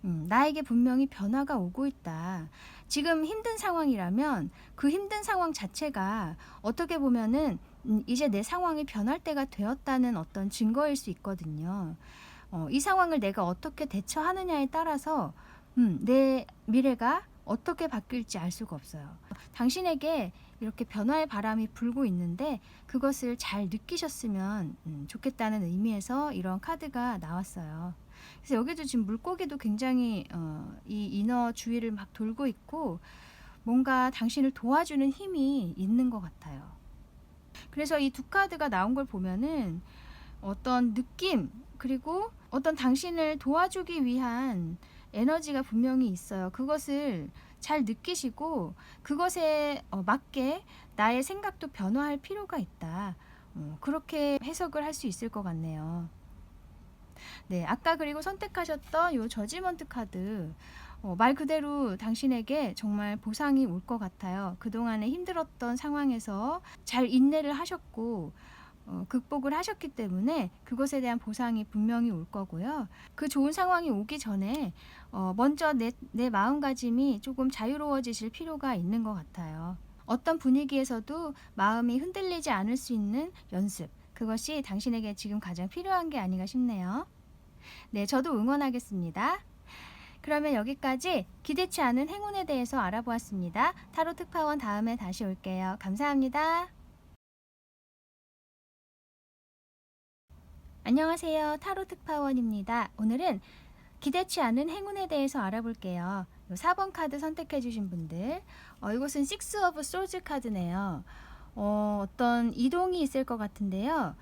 나에게 분명히 변화가 오고 있다. 지금 힘든 상황이라면 그 힘든 상황 자체가 어떻게 보면은 이제 내 상황이 변할 때가 되었다는 어떤 증거일 수 있거든요. 이 상황을 내가 어떻게 대처하느냐에 따라서 내 미래가 어떻게 바뀔지 알 수가 없어요. 당신에게 이렇게 변화의 바람이 불고 있는데 그것을 잘 느끼셨으면 좋겠다는 의미에서 이런 카드가 나왔어요. 그래서 여기도 지금 물고기도 굉장히 이 이너 주위를 막 돌고 있고 뭔가 당신을 도와주는 힘이 있는 것 같아요. 그래서 이 두 카드가 나온 걸 보면은 어떤 느낌 그리고 어떤 당신을 도와주기 위한 에너지가 분명히 있어요. 그것을 잘 느끼시고 그것에 맞게 나의 생각도 변화할 필요가 있다. 그렇게 해석을 할 수 있을 것 같네요. 네, 아까 그리고 선택하셨던 요 저지먼트 카드 말 그대로 당신에게 정말 보상이 올 것 같아요. 그동안에 힘들었던 상황에서 잘 인내를 하셨고 극복을 하셨기 때문에 그것에 대한 보상이 분명히 올 거고요. 그 좋은 상황이 오기 전에 먼저 내 마음가짐이 조금 자유로워지실 필요가 있는 것 같아요. 어떤 분위기에서도 마음이 흔들리지 않을 수 있는 연습, 그것이 당신에게 지금 가장 필요한 게 아닌가 싶네요. 네, 저도 응원하겠습니다. 그러면 여기까지 기대치 않은 행운에 대해서 알아보았습니다. 타로 특파원 다음에 다시 올게요. 감사합니다. 안녕하세요. 타로 특파원입니다. 오늘은 기대치 않은 행운에 대해서 알아볼게요. 4번 카드 선택해 주신 분들, 이것은 Six of Swords 카드네요. 어떤 이동이 있을 것 같은데요.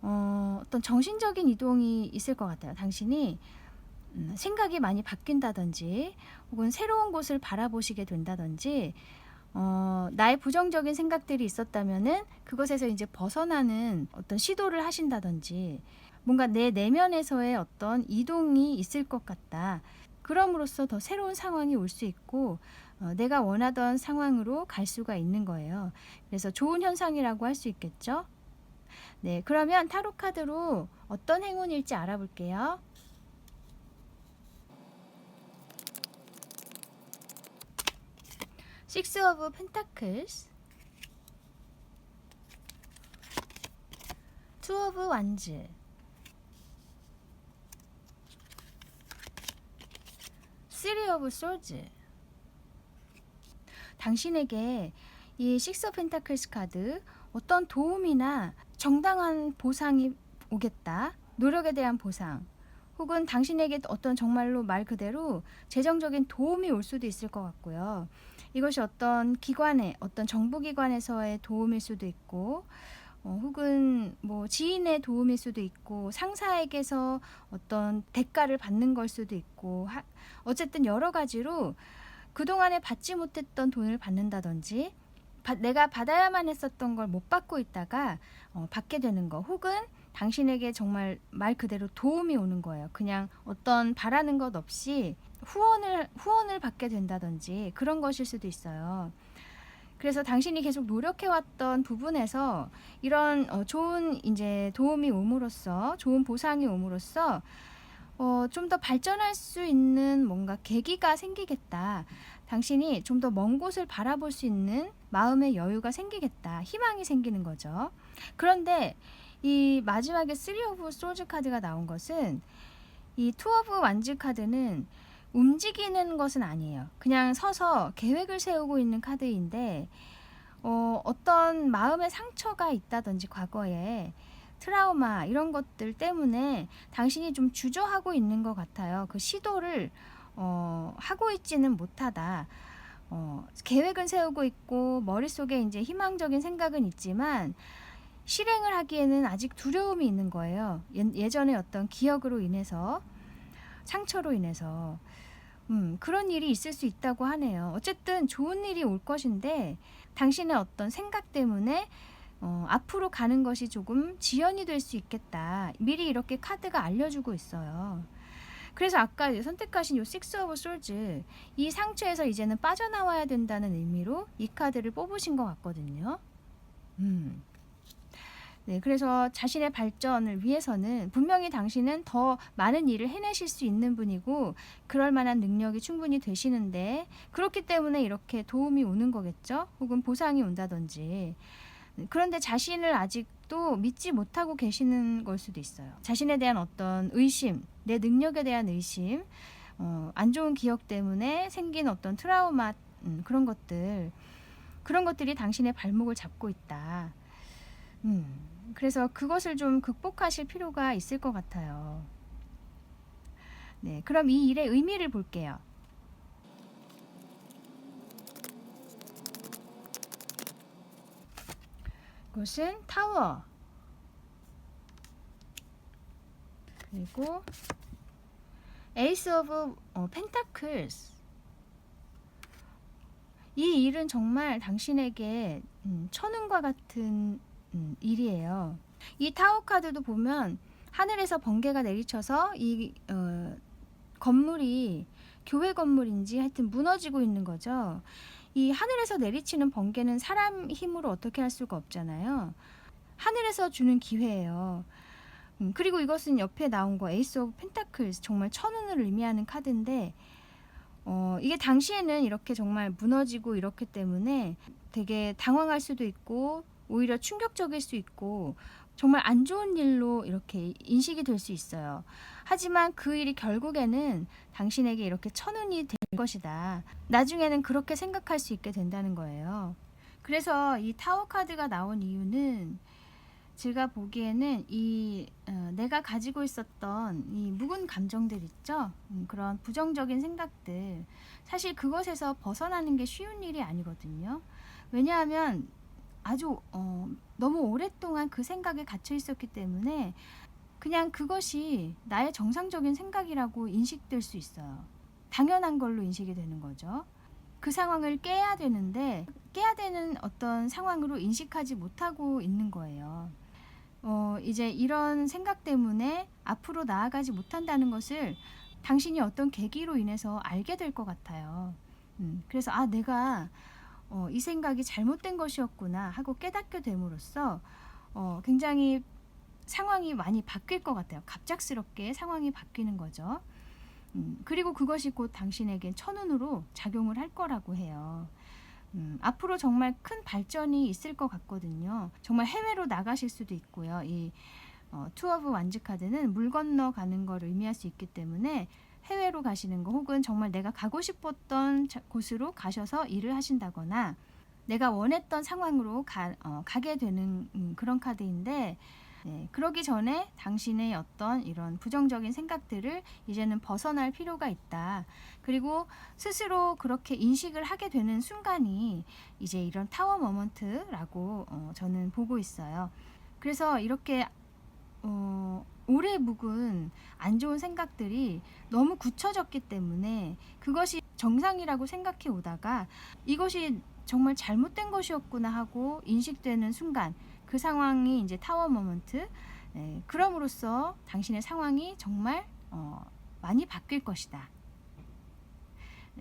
어떤 정신적인 이동이 있을 것 같아요. 당신이 생각이 많이 바뀐다든지 혹은 새로운 곳을 바라보시게 된다든지 나의 부정적인 생각들이 있었다면은 그것에서 이제 벗어나는 어떤 시도를 하신다든지 뭔가 내 내면에서의 어떤 이동이 있을 것 같다. 그럼으로써 더 새로운 상황이 올 수 있고 내가 원하던 상황으로 갈 수가 있는 거예요. 그래서 좋은 현상이라고 할 수 있겠죠. 네, 그러면 타로 카드로 어떤 행운일지 알아볼게요. Six of Pentacles, Two of Wands, Three of Swords. 당신에게 이 Six of Pentacles 카드 어떤 도움이나 정당한 보상이 오겠다. 노력에 대한 보상. 혹은 당신에게 어떤 정말로 말 그대로 재정적인 도움이 올 수도 있을 것 같고요. 이것이 어떤 기관에, 어떤 정부기관에서의 도움일 수도 있고, 혹은 뭐 지인의 도움일 수도 있고, 상사에게서 어떤 대가를 받는 걸 수도 있고, 어쨌든 여러 가지로 그동안에 받지 못했던 돈을 받는다든지, 내가 받아야만 했었던 걸 못 받고 있다가 받게 되는 거, 혹은 당신에게 정말 말 그대로 도움이 오는 거예요. 그냥 어떤 바라는 것 없이 후원을 받게 된다든지 그런 것일 수도 있어요. 그래서 당신이 계속 노력해왔던 부분에서 이런 좋은 이제 도움이 옴으로써, 좋은 보상이 옴으로써 좀 더 발전할 수 있는 뭔가 계기가 생기겠다. 당신이 좀 더 먼 곳을 바라볼 수 있는 마음의 여유가 생기겠다. 희망이 생기는 거죠. 그런데 이 마지막에 Three of Swords 카드가 나온 것은 이 Two of Wands 카드는 움직이는 것은 아니에요. 그냥 서서 계획을 세우고 있는 카드인데 어떤 마음의 상처가 있다든지 과거에 트라우마 이런 것들 때문에 당신이 좀 주저하고 있는 것 같아요. 그 시도를 하고 있지는 못하다. 계획은 세우고 있고 머릿속에 이제 희망적인 생각은 있지만 실행을 하기에는 아직 두려움이 있는 거예요. 예전에 어떤 기억으로 인해서, 상처로 인해서 그런 일이 있을 수 있다고 하네요. 어쨌든 좋은 일이 올 것인데 당신의 어떤 생각 때문에 앞으로 가는 것이 조금 지연이 될 수 있겠다. 미리 이렇게 카드가 알려주고 있어요. 그래서 아까 선택하신 이 Six of Swords, 이 상처에서 이제는 빠져나와야 된다는 의미로 이 카드를 뽑으신 것 같거든요. 네, 그래서 자신의 발전을 위해서는 분명히 당신은 더 많은 일을 해내실 수 있는 분이고 그럴 만한 능력이 충분히 되시는데 그렇기 때문에 이렇게 도움이 오는 거겠죠? 혹은 보상이 온다든지. 그런데 자신을 아직도 믿지 못하고 계시는 걸 수도 있어요. 자신에 대한 어떤 의심, 내 능력에 대한 의심, 안 좋은 기억 때문에 생긴 어떤 트라우마, 그런 것들이 당신의 발목을 잡고 있다. 그래서 그것을 좀 극복하실 필요가 있을 것 같아요. 네, 그럼 이 일의 의미를 볼게요. 이것은 타워, 그리고 에이스 오브 펜타클스. 이 일은 정말 당신에게 천운과 같은 일이에요. 이 타워 카드도 보면 하늘에서 번개가 내리쳐서 이 건물이 교회 건물인지 하여튼 무너지고 있는 거죠. 이 하늘에서 내리치는 번개는 사람 힘으로 어떻게 할 수가 없잖아요. 하늘에서 주는 기회예요. 그리고 이것은 옆에 나온 거 에이스 오브 펜타클스, 정말 천운을 의미하는 카드인데 이게 당시에는 이렇게 정말 무너지고 이렇기 때문에 되게 당황할 수도 있고 오히려 충격적일 수 있고 정말 안 좋은 일로 이렇게 인식이 될 수 있어요. 하지만 그 일이 결국에는 당신에게 이렇게 천운이 될 것이다. 나중에는 그렇게 생각할 수 있게 된다는 거예요. 그래서 이 타워 카드가 나온 이유는 제가 보기에는 내가 가지고 있었던 이 묵은 감정들 있죠? 그런 부정적인 생각들, 사실 그것에서 벗어나는 게 쉬운 일이 아니거든요. 왜냐하면 아주 너무 오랫동안 그 생각에 갇혀 있었기 때문에 그냥 그것이 나의 정상적인 생각이라고 인식될 수 있어요. 당연한 걸로 인식이 되는 거죠. 그 상황을 깨야 되는데 깨야 되는 어떤 상황으로 인식하지 못하고 있는 거예요. 이제 이런 생각 때문에 앞으로 나아가지 못한다는 것을 당신이 어떤 계기로 인해서 알게 될 것 같아요. 그래서 내가 이 생각이 잘못된 것이었구나 하고 깨닫게 됨으로써 굉장히 상황이 많이 바뀔 것 같아요. 갑작스럽게 상황이 바뀌는 거죠. 그리고 그것이 곧 당신에게 천운으로 작용을 할 거라고 해요. 앞으로 정말 큰 발전이 있을 것 같거든요. 정말 해외로 나가실 수도 있고요. 이 투어 오브 완즈 카드는 물 건너 가는 걸 의미할 수 있기 때문에 해외로 가시는 거, 혹은 정말 내가 가고 싶었던 곳으로 가셔서 일을 하신다거나 내가 원했던 상황으로 가게 되는 그런 카드인데, 그러기 전에 당신의 어떤 이런 부정적인 생각들을 이제는 벗어날 필요가 있다. 그리고 스스로 그렇게 인식을 하게 되는 순간이 이제 이런 타워 모먼트라고 저는 보고 있어요. 그래서 이렇게 오래 묵은 안 좋은 생각들이 너무 굳혀졌기 때문에 그것이 정상이라고 생각해 오다가 이것이 정말 잘못된 것이었구나 하고 인식되는 순간, 그 상황이 이제 타워 모먼트. 그럼으로써 당신의 상황이 정말 많이 바뀔 것이다.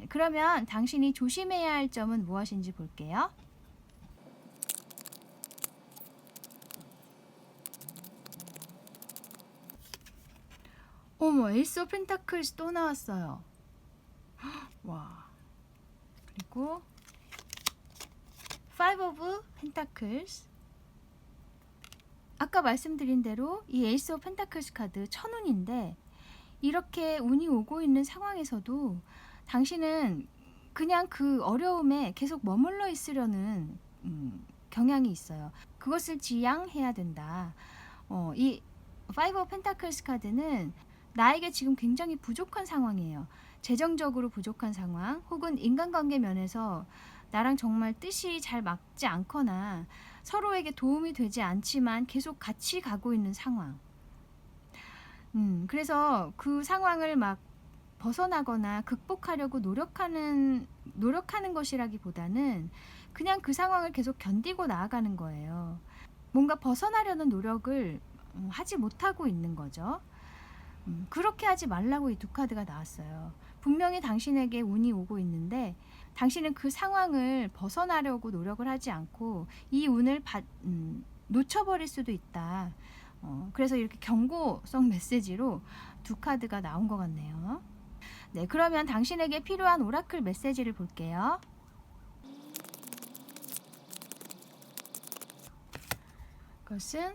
그러면 당신이 조심해야 할 점은 무엇인지 볼게요. 어머, 에이스 오브 펜타클스 또 나왔어요. 와. 그리고 파이브 오브 펜타클스. 아까 말씀드린 대로 이 에이스 오브 펜타클스 카드 천운인데, 이렇게 운이 오고 있는 상황에서도 당신은 그냥 그 어려움에 계속 머물러 있으려는 경향이 있어요. 그것을 지양해야 된다. 이 파이브 오브 펜타클스 카드는 나에게 지금 굉장히 부족한 상황이에요. 재정적으로 부족한 상황, 혹은 인간관계 면에서 나랑 정말 뜻이 잘 맞지 않거나 서로에게 도움이 되지 않지만 계속 같이 가고 있는 상황. 그래서 그 상황을 막 벗어나거나 극복하려고 노력하는 것이라기보다는 그냥 그 상황을 계속 견디고 나아가는 거예요. 뭔가 벗어나려는 노력을 하지 못하고 있는 거죠. 그렇게 하지 말라고 이 두 카드가 나왔어요. 분명히 당신에게 운이 오고 있는데 당신은 그 상황을 벗어나려고 노력을 하지 않고 이 운을 놓쳐버릴 수도 있다. 그래서 이렇게 경고성 메시지로 두 카드가 나온 것 같네요. 네, 그러면 당신에게 필요한 오라클 메시지를 볼게요. 그것은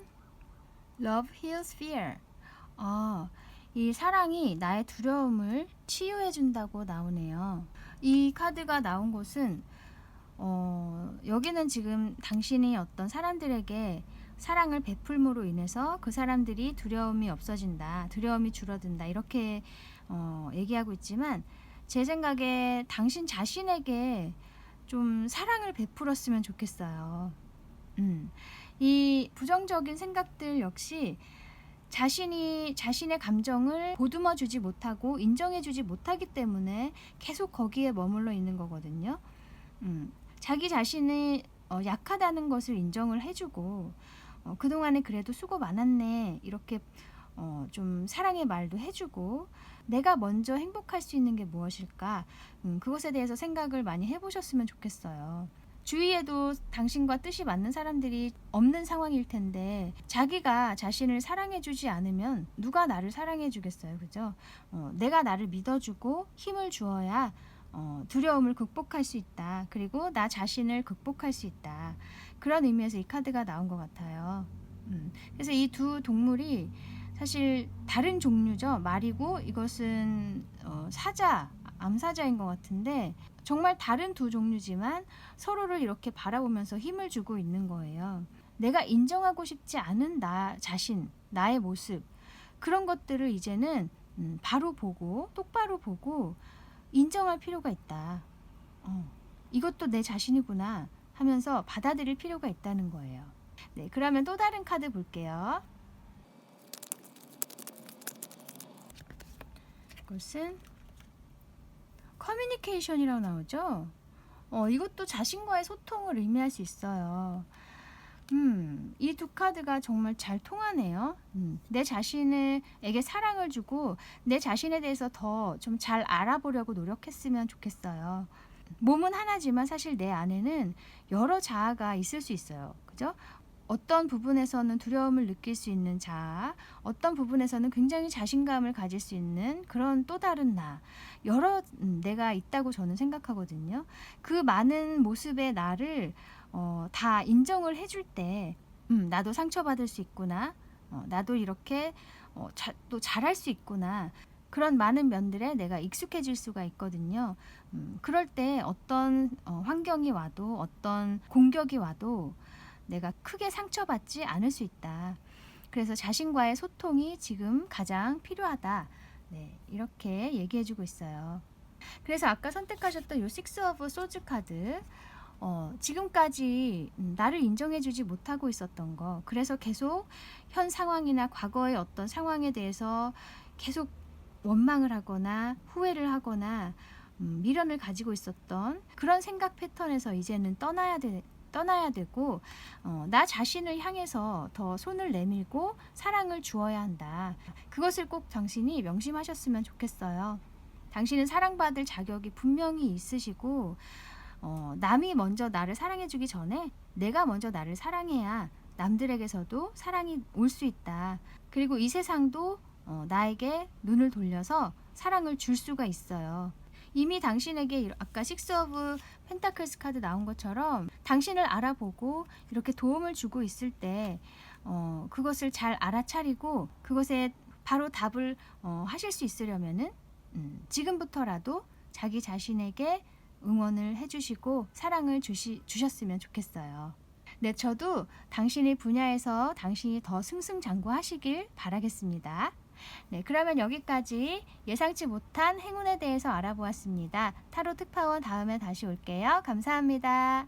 Love Heals Fear. 이 사랑이 나의 두려움을 치유해 준다고 나오네요. 이 카드가 나온 곳은 여기는 지금 당신이 어떤 사람들에게 사랑을 베풀므로 인해서 그 사람들이 두려움이 없어진다, 두려움이 줄어든다, 이렇게 얘기하고 있지만, 제 생각에 당신 자신에게 좀 사랑을 베풀었으면 좋겠어요. 이 부정적인 생각들 역시 자신의 감정을 보듬어 주지 못하고 인정해 주지 못하기 때문에 계속 거기에 머물러 있는 거거든요. 자기 자신이 약하다는 것을 인정을 해주고, 그동안에 그래도 수고 많았네, 이렇게 좀 사랑의 말도 해주고, 내가 먼저 행복할 수 있는 게 무엇일까, 그것에 대해서 생각을 많이 해보셨으면 좋겠어요. 주위에도 당신과 뜻이 맞는 사람들이 없는 상황일 텐데, 자기가 자신을 사랑해주지 않으면 누가 나를 사랑해주겠어요, 그죠? 내가 나를 믿어주고 힘을 주어야 두려움을 극복할 수 있다. 그리고 나 자신을 극복할 수 있다. 그런 의미에서 이 카드가 나온 것 같아요. 그래서 이 두 동물이 사실 다른 종류죠. 말이고 이것은 사자, 암사자인 것 같은데 정말 다른 두 종류지만 서로를 이렇게 바라보면서 힘을 주고 있는 거예요. 내가 인정하고 싶지 않은 나 자신, 나의 모습, 그런 것들을 이제는 바로 보고 똑바로 보고 인정할 필요가 있다. 이것도 내 자신이구나 하면서 받아들일 필요가 있다는 거예요. 네, 그러면 또 다른 카드 볼게요. 이것은 커뮤니케이션이라고 나오죠. 이것도 자신과의 소통을 의미할 수 있어요. 이 두 카드가 정말 잘 통하네요. 내 자신에게 사랑을 주고 내 자신에 대해서 더 좀 잘 알아보려고 노력했으면 좋겠어요. 몸은 하나지만 사실 내 안에는 여러 자아가 있을 수 있어요. 그죠? 어떤 부분에서는 두려움을 느낄 수 있는 자아, 어떤 부분에서는 굉장히 자신감을 가질 수 있는 그런 또 다른 나, 여러 내가 있다고 저는 생각하거든요. 그 많은 모습의 나를 다 인정을 해줄 때 나도 상처받을 수 있구나, 나도 이렇게 또 잘할 수 있구나, 그런 많은 면들에 내가 익숙해질 수가 있거든요. 그럴 때 어떤 환경이 와도 어떤 공격이 와도 내가 크게 상처받지 않을 수 있다. 그래서 자신과의 소통이 지금 가장 필요하다. 네, 이렇게 얘기해주고 있어요. 그래서 아까 선택하셨던 요 식스 오브 소즈 카드, 지금까지 나를 인정해주지 못하고 있었던 거, 그래서 계속 현 상황이나 과거의 어떤 상황에 대해서 계속 원망을 하거나 후회를 하거나 미련을 가지고 있었던 그런 생각 패턴에서 이제는 떠나야 되고 나 자신을 향해서 더 손을 내밀고 사랑을 주어야 한다. 그것을 꼭 당신이 명심하셨으면 좋겠어요. 당신은 사랑받을 자격이 분명히 있으시고 남이 먼저 나를 사랑해주기 전에 내가 먼저 나를 사랑해야 남들에게서도 사랑이 올 수 있다. 그리고 이 세상도 나에게 눈을 돌려서 사랑을 줄 수가 있어요. 이미 당신에게 아까 식스 오브 펜타클스 카드 나온 것처럼 당신을 알아보고 이렇게 도움을 주고 있을 때 그것을 잘 알아차리고 그것에 바로 답을 하실 수 있으려면은 지금부터라도 자기 자신에게 응원을 해주시고 사랑을 주셨으면 좋겠어요. 네, 저도 당신의 분야에서 당신이 더 승승장구하시길 바라겠습니다. 네, 그러면 여기까지 예상치 못한 행운에 대해서 알아보았습니다. 타로 특파원 다음에 다시 올게요. 감사합니다.